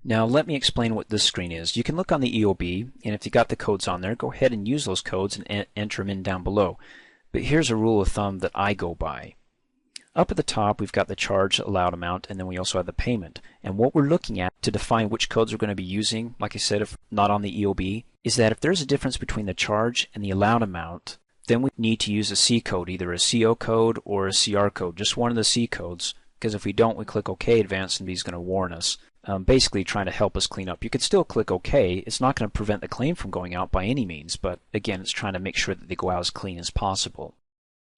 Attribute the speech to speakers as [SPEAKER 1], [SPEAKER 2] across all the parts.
[SPEAKER 1] Now let me explain what this screen is. You can look on the EOB, and if you got the codes on there, go ahead and use those codes and enter them in down below. But here's a rule of thumb that I go by. Up at the top we've got the charge allowed amount, and then we also have the payment. And what we're looking at to define which codes we're going to be using, like I said, if not on the EOB, is that if there's a difference between the charge and the allowed amount, then we need to use a C code, either a CO code or a CR code, just one of the C codes, because if we don't, we click OK, Advanced MD is going to warn us, basically trying to help us clean up. You could still click OK. It's not going to prevent the claim from going out by any means, but again, it's trying to make sure that they go out as clean as possible.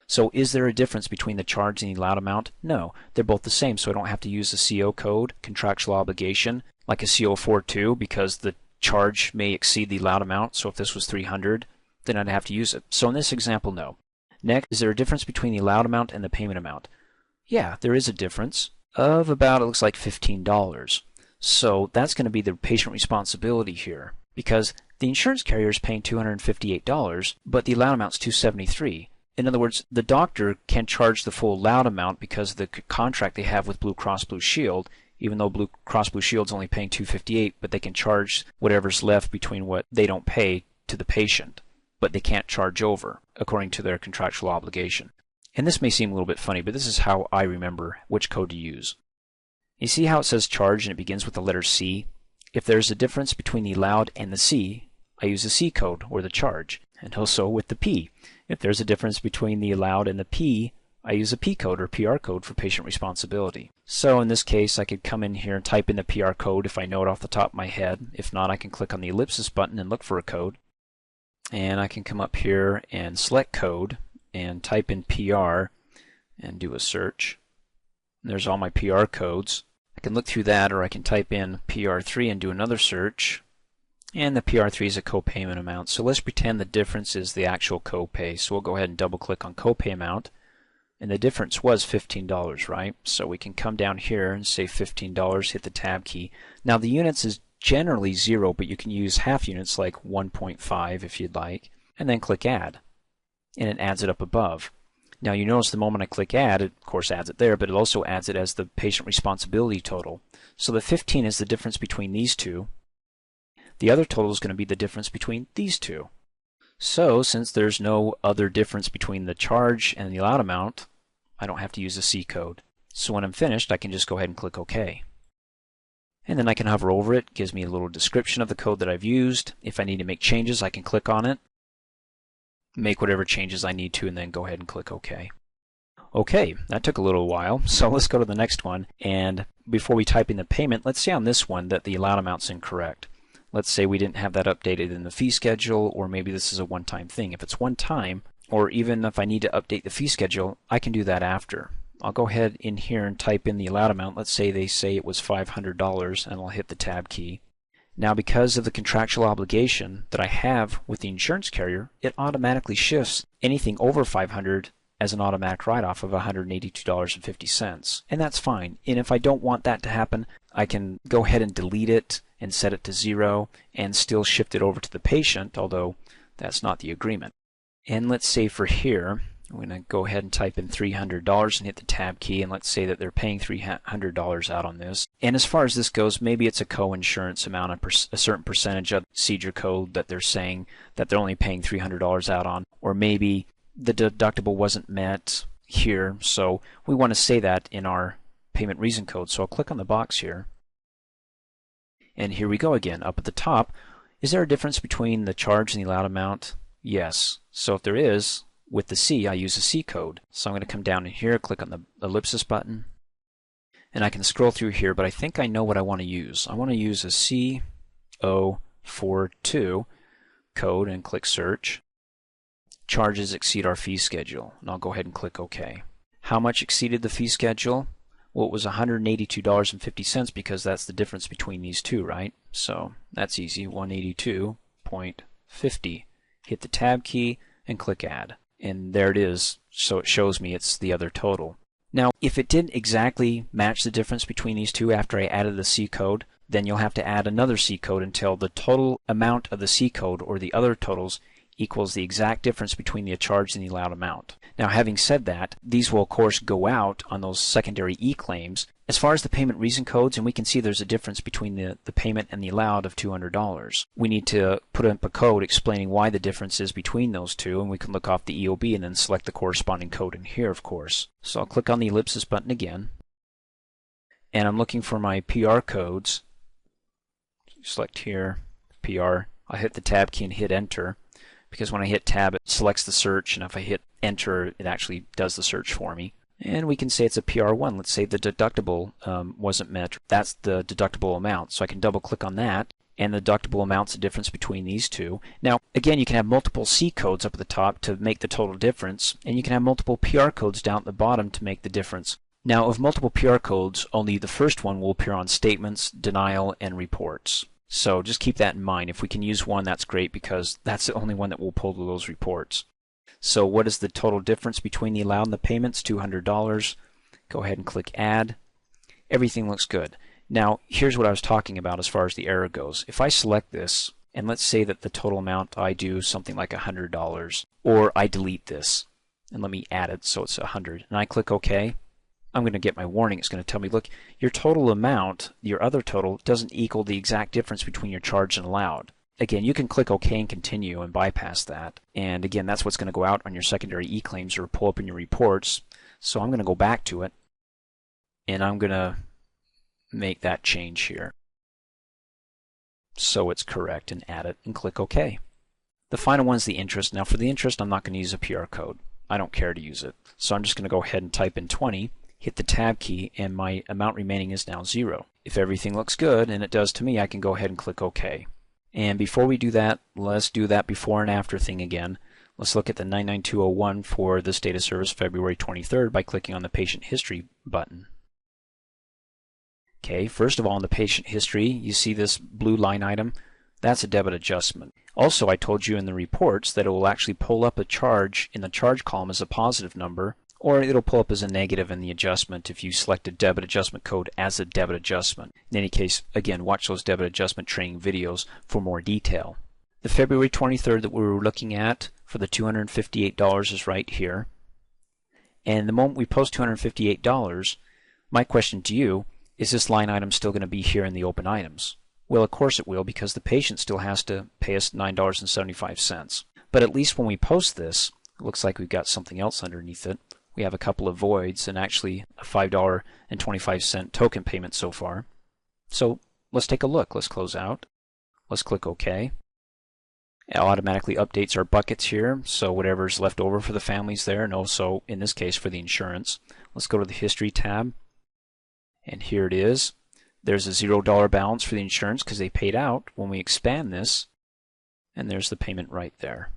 [SPEAKER 1] So is there a difference between the charge and the allowed amount? No, they're both the same, so I don't have to use the CO code, contractual obligation, like a CO42, because the charge may exceed the allowed amount. So if this was 300, then I'd have to use it. So in this example, no. Next, is there a difference between the allowed amount and the payment amount? Yeah, there is a difference of about, it looks like $15. So that's going to be the patient responsibility here, because the insurance carrier is paying $258, but the allowed amount is $273. In other words, the doctor can charge the full allowed amount because of the contract they have with Blue Cross Blue Shield, even though Blue Cross Blue Shield's only paying $258, but they can charge whatever's left between what they don't pay to the patient, but they can't charge over according to their contractual obligation. And this may seem a little bit funny, but this is how I remember which code to use. You see how it says charge and it begins with the letter C? If there's a difference between the allowed and the C, I use the C code, or the charge. And also with the P. If there's a difference between the allowed and the P, I use a P code, or PR code, for patient responsibility. So in this case, I could come in here and type in the PR code if I know it off the top of my head. If not, I can click on the ellipsis button and look for a code. And I can come up here and select code and type in PR and do a search. And there's all my PR codes. I can look through that, or I can type in PR3 and do another search. And the PR3 is a copayment amount. So let's pretend the difference is the actual copay. So we'll go ahead and double click on copay amount. And the difference was $15, right? So we can come down here and say $15, hit the tab key. Now the units is generally 0, but you can use half units like 1.5 if you'd like, and then click add. And it adds it up above. Now you notice the moment I click add, it of course adds it there, but it also adds it as the patient responsibility total. So the 15 is the difference between these two. The other total is going to be the difference between these two. So since there's no other difference between the charge and the allowed amount, I don't have to use a C code. So when I'm finished, I can just go ahead and click OK. And then I can hover over it. It gives me a little description of the code that I've used. If I need to make changes, I can click on it, make whatever changes I need to, and then go ahead and click OK. Okay, that took a little while, so let's go to the next one. And before we type in the payment, let's say on this one that the allowed amount's incorrect. Let's say we didn't have that updated in the fee schedule, or maybe this is a one-time thing. If it's one time, or even if I need to update the fee schedule, I can do that after. I'll go ahead in here and type in the allowed amount. Let's say they say it was $500, and I'll hit the tab key. Now because of the contractual obligation that I have with the insurance carrier, it automatically shifts anything over $500 as an automatic write-off of $182.50. And that's fine. And if I don't want that to happen, I can go ahead and delete it and set it to 0 and still shift it over to the patient, although that's not the agreement. And let's say for here, I'm going to go ahead and type in $300 and hit the tab key, and let's say that they're paying $300 out on this. And as far as this goes, maybe it's a co-insurance amount, a certain percentage of the procedure code that they're saying that they're only paying $300 out on, or maybe the deductible wasn't met here, so we want to say that in our payment reason code. So I'll click on the box here. And here we go again. Up at the top, is there a difference between the charge and the allowed amount? Yes. So if there is, with the C, I use a C code. So I'm going to come down in here, click on the ellipsis button, and I can scroll through here, but I think I know what I want to use. I want to use a CO42 code and click search. Charges exceed our fee schedule, and I'll go ahead and click OK. How much exceeded the fee schedule? Well, it was $182.50 because that's the difference between these two, right? So that's easy, 182.50. Hit the tab key and click add. And there it is, so it shows me it's the other total. Now, if it didn't exactly match the difference between these two after I added the C code, then you'll have to add another C code until the total amount of the C code or the other totals equals the exact difference between the charge and the allowed amount. Now, having said that, these will of course go out on those secondary E-claims. As far as the payment reason codes, and we can see there's a difference between the payment and the allowed of $200. We need to put up a code explaining why the difference is between those two, and we can look off the EOB and then select the corresponding code in here, of course. So I'll click on the ellipsis button again, and I'm looking for my PR codes. Select here, PR. I'll hit the tab key and hit enter, because when I hit tab it selects the search, and if I hit enter it actually does the search for me. And we can say it's a PR1. Let's say the deductible wasn't met. That's the deductible amount. So I can double click on that, and the deductible amount's the difference between these two. Now, again, you can have multiple C codes up at the top to make the total difference, and you can have multiple PR codes down at the bottom to make the difference. Now, of multiple PR codes, only the first one will appear on statements, denial, and reports. So just keep that in mind. If we can use one, that's great, because that's the only one that will pull to those reports. So what is the total difference between the allowed and the payments? $200. Go ahead and click Add. Everything looks good. Now, here's what I was talking about as far as the error goes. If I select this, and let's say that the total amount I do something like $100, or I delete this, and let me add it so it's 100, and I click OK, I'm going to get my warning. It's going to tell me, look, your total amount, your other total, doesn't equal the exact difference between your charge and allowed. Again, you can click OK and continue and bypass that. And again, that's what's going to go out on your secondary E-claims or pull up in your reports. So I'm going to go back to it, and I'm going to make that change here so it's correct, and add it and click OK. The final one's the interest. Now for the interest, I'm not going to use a PR code. I don't care to use it. So I'm just going to go ahead and type in 20, hit the tab key, and my amount remaining is now 0. If everything looks good, and it does to me, I can go ahead and click OK. And before we do that, let's do that before and after thing again. Let's look at the 99201 for this data service February 23rd by clicking on the patient history button. Okay, first of all, in the patient history, you see this blue line item. That's a debit adjustment. Also, I told you in the reports that it will actually pull up a charge in the charge column as a positive number, or it'll pull up as a negative in the adjustment if you select a debit adjustment code as a debit adjustment. In any case, again, watch those debit adjustment training videos for more detail. The February 23rd that we were looking at for the $258 is right here. And the moment we post $258, my question to you, is this line item still going to be here in the open items? Well, of course it will, because the patient still has to pay us $9.75. But at least when we post this, it looks like we've got something else underneath it. We have a couple of voids and actually a $5.25 token payment so far. So let's take a look. Let's close out. Let's click OK. It automatically updates our buckets here, so whatever's left over for the families there, and also in this case for the insurance. Let's go to the History tab, and here it is. There's a $0 balance for the insurance because they paid out. When we expand this, and there's the payment right there.